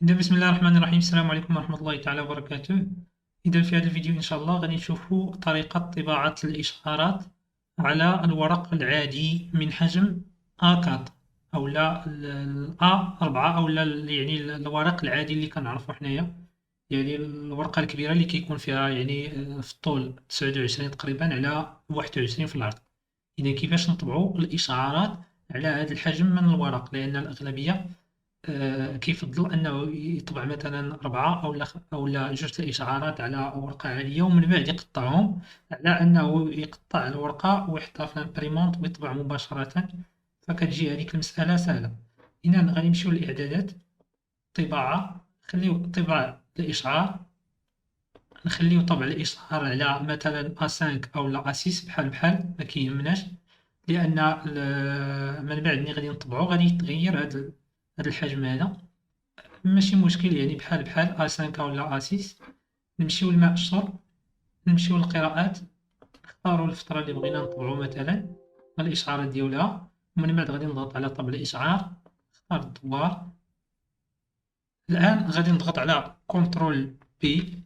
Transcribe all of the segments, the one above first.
إذا بسم الله الرحمن الرحيم، السلام عليكم ورحمة الله تعالى وبركاته. إذا في هذا الفيديو إن شاء الله غادي نشوفوا طريقة طباعة الإشعارات على الورق العادي من حجم A4 أو لا A4 أو لا يعني الورق العادي اللي كنعرفو حنايا، يعني الورقة الكبيرة اللي كيكون فيها يعني في الطول 29 تقريبا على 21 في العرض. إذا كيفاش نطبعوا الإشعارات على هذا الحجم من الورق، لأن الأغلبية كيفضّل أنه يطبع مثلًا 4 أو لا جوج الإشعارات على ورقة عادية ومن بعد يقطّعهم، على أنه يقطّع الورقة ويحطها في الإمبريمونط ويطبع مباشرةً، فكتجي هذيك المسألة ساهلة. إذًا غادي نمشيو للإعدادات، طباعة، نخليو طباعة الإشعار، نخليو طبع الإشعار على مثلًا A5 أولا A6 بحال ما كيهمناش، لأن من بعد ملي غادي نطبعو غادي يتغيّر هاد الحجم هذا. ماشي مشكل يعني بحال A5 أولا A6. نمشيو للماء نمشيو للقراءات، نختارو الفترة اللي بغينا نطبعو مثلا الإشعارات ديالها، ومن بعد غادي نضغط على طبع الإشعار، نختار الدوار. الآن غادي نضغط على كونترول بي.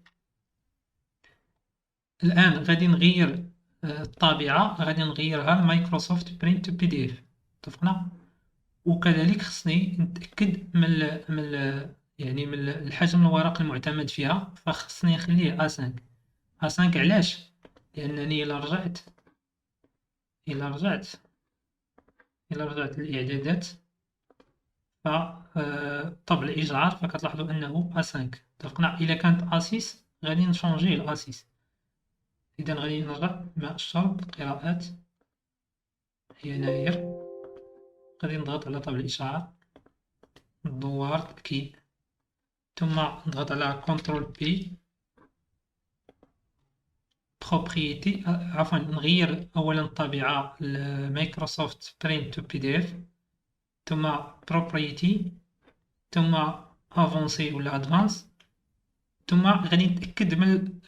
الآن غادي نغير الطابعة، غادي نغيرها لمايكروسوفت برينت بي دي اف، اتفقنا. وكذلك خصني نتأكد يعني من الحجم الورق المعتمد فيها، فخصني نخليه A5. A5 علاش؟ لأنني إلا رجعت للإعدادات فطبع الإشعار فكتلاحظوا أنه A5، اتفقنا. إلا كانت A6 غادي نشونجيه ل A6. إذا غادي نرجع مع الشرط قراءات يناير، غادي نضغط على طبع الإشعار، الدوار تأكيد، ثم نضغط على كنترول بي بروبريتي، عفوا نغير أولا الطابعة لمايكروسوفت برينت تو بي دي اف، ثم بروبريتي، ثم افونسي ولا ادفانس، ثم غادي نتأكد من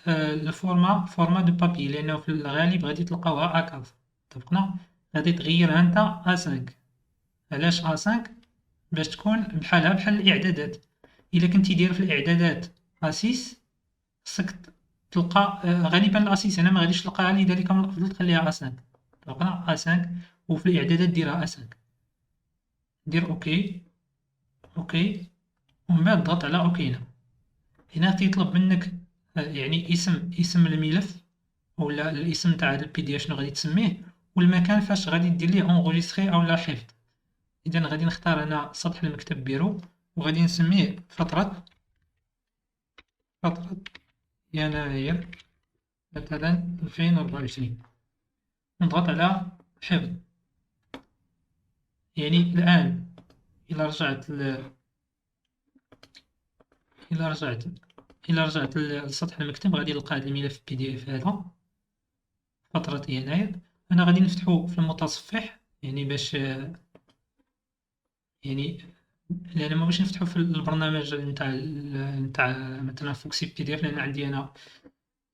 فورما دو بابي، لأنه في الغالب غادي تلقاوها A4، اتفقنا. غادي تغيرها انت A5. علاش A5؟ باش تكون بحالها بحال الإعدادات. إلا كنتي داير في الإعدادات A6 خصك تلقى غالبا الأسيس هنا ما غاديش تلقاها، لذلك من الأفضل تخليها A5، اتفقنا. A5 وفي الإعدادات ديرها A5. دير أوكي، أوكي، ومن بعد ضغط على أوكي. هنا تيطلب منك يعني اسم الملف ولا الاسم تاع البي دي اف شنو غادي تسميه، والمكان فاش غادي دير ليه اونغوجيستري أولا حفظ. إذا غادي نختار أنا سطح المكتب بيرو، وغادي نسميه فترة يناير مثلا 2024. نضغط على حفظ. يعني الآن إلا رجعت إلا رجعت إلا رجعت لسطح المكتب غادي نلقى هذا الملف بي دي اف هذا فترة يناير. أنا غادي نفتحو في المتصفح، يعني باش يعني لأن ما بغيتش نفتحو في البرنامج نتاع مثلا فوكسي بي دي اف، لأن عندي أنا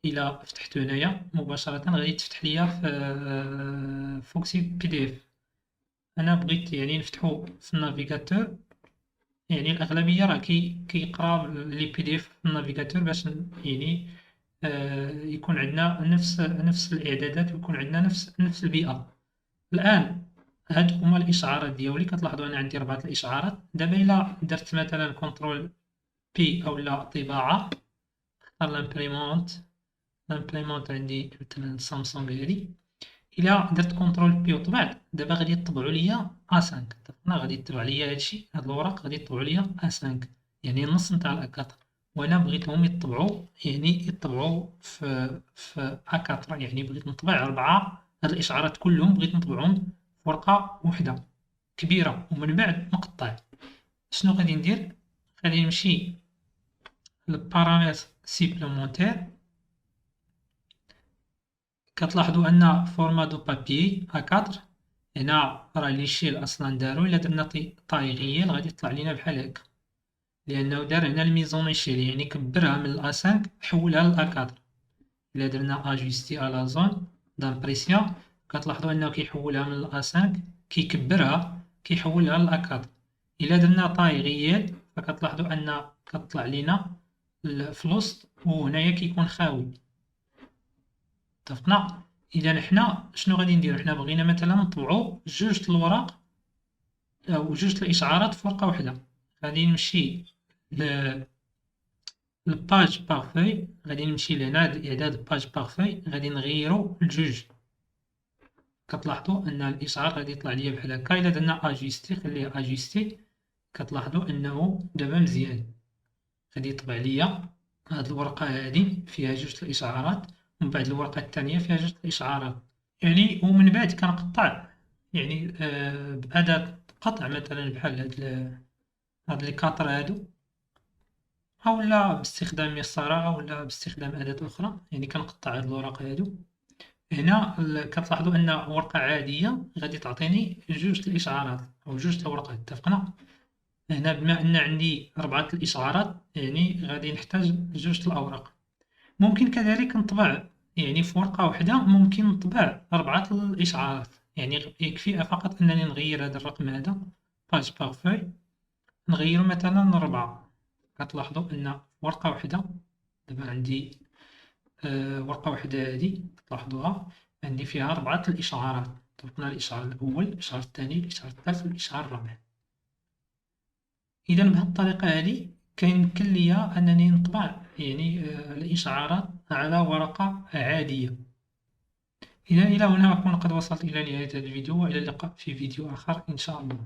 إلا فتحتو هنايا مباشرة غادي يتفتح ليا في فوكسي بي دي اف. أنا بغيت يعني نفتحو في النافيغاتور، يعني الأغلبية راه كيقرا لي بي دي اف في النافيغاتور باش يعني يكون عندنا نفس الإعدادات ويكون عندنا نفس البيئة. الآن هادو هما الإشعارات ديالي، كتلاحظوا أنا عندي 4 الإشعارات. دابا إلا درت مثلا كونترول بي أولا طباعة، نختار لامبريمونت عندي مثلا سامسونج هادي. إلا درت كونترول بي وطبعت، دابا غادي يطبعوا ليا A5، اتفقنا. غادي يطبع ليا هادشي، هاد الأوراق غادي يطبعوا ليا A5، يعني النص نتاع الأ4. وأنا بغيتهم يطبعوا في A4، يعني بغيت نطبع 4 هاد الإشعارات كلهم، بغيت نطبعهم في ورقة وحدة كبيرة ومن بعد نقطع. شنو غادي ندير؟ غادي نمشي للبارامتر سيبلومونتير. كتلاحظوا أن فورما دو بابي A4 هنا راه ليشيل أصلا دارو. إلا درنا طاي غيال غادي يطلع لينا بحال هكا، لأنه دار هنا الميزون إيشيل، يعني كبرها من الأ5 حولها للأ4. إلا درنا أجوستي على زون دامبريسيون كتلاحظوا أنه كيحولها من الأ5، كيكبرها كيحولها للأ4. إلا درنا طاي غيال فكتلاحظوا أن كتطلع لينا في الوسط وهنايا كيكون خاوي. اتفقنا؟ إذا حنا شنو غادي نديرو؟ حنا بغينا مثلا نطبعو جوج الوراق أو جوج الإشعارات في ورقة وحدة. غادي نمشي لباج باغ غادي نمشي لهنا إعداد باج باغ غادي نغيرو لجوج. كتلاحظوا أن الإشعار غادي يطلع ليا بحال هكا. إلا درنا أجيستي خليه أجيستي كتلاحظوا أنه دابا مزيان. غادي يطبع ليا هاد الورقة هادي فيها جوج الإشعارات ومن بعد الورقة الثانية فيها جوج الإشعارات. يعني ومن بعد كنقطع يعني بأداة قطع مثلا بحال هاد لي كاطر هادو، أولا باستخدام مسطرة أولا باستخدام أداة أخرى. يعني كنقطع هاد الوراق هادو. هنا كتلاحظوا أن ورقة عادية غادي تعطيني جوج الإشعارات أو جوج الأوراق. اتفقنا؟ هنا بما أن عندي 4 الإشعارات يعني غادي نحتاج جوج الأوراق. ممكن كذلك نطبع يعني في ورقة واحدة ممكن نطبع 4 الإشعارات. يعني يكفي فقط أنني نغير هذا الرقم هذا باج باغ فوي نغيرو مثلا 4. كتلاحظوا أن ورقة واحدة دابا عندي ورقة واحدة هادي تلاحظوها عندي فيها 4 الإشعارات. طبقنا الإشعار الأول الإشعار الثاني الإشعار الثالث والإشعار الرابع. إذا بهذه الطريقة هذه كيمكن ليا أنني نطبع يعني الإشعارات على ورقة عادية. إذا إلى هنا أكون قد وصلت إلى نهاية هذا الفيديو وإلى اللقاء في فيديو آخر إن شاء الله.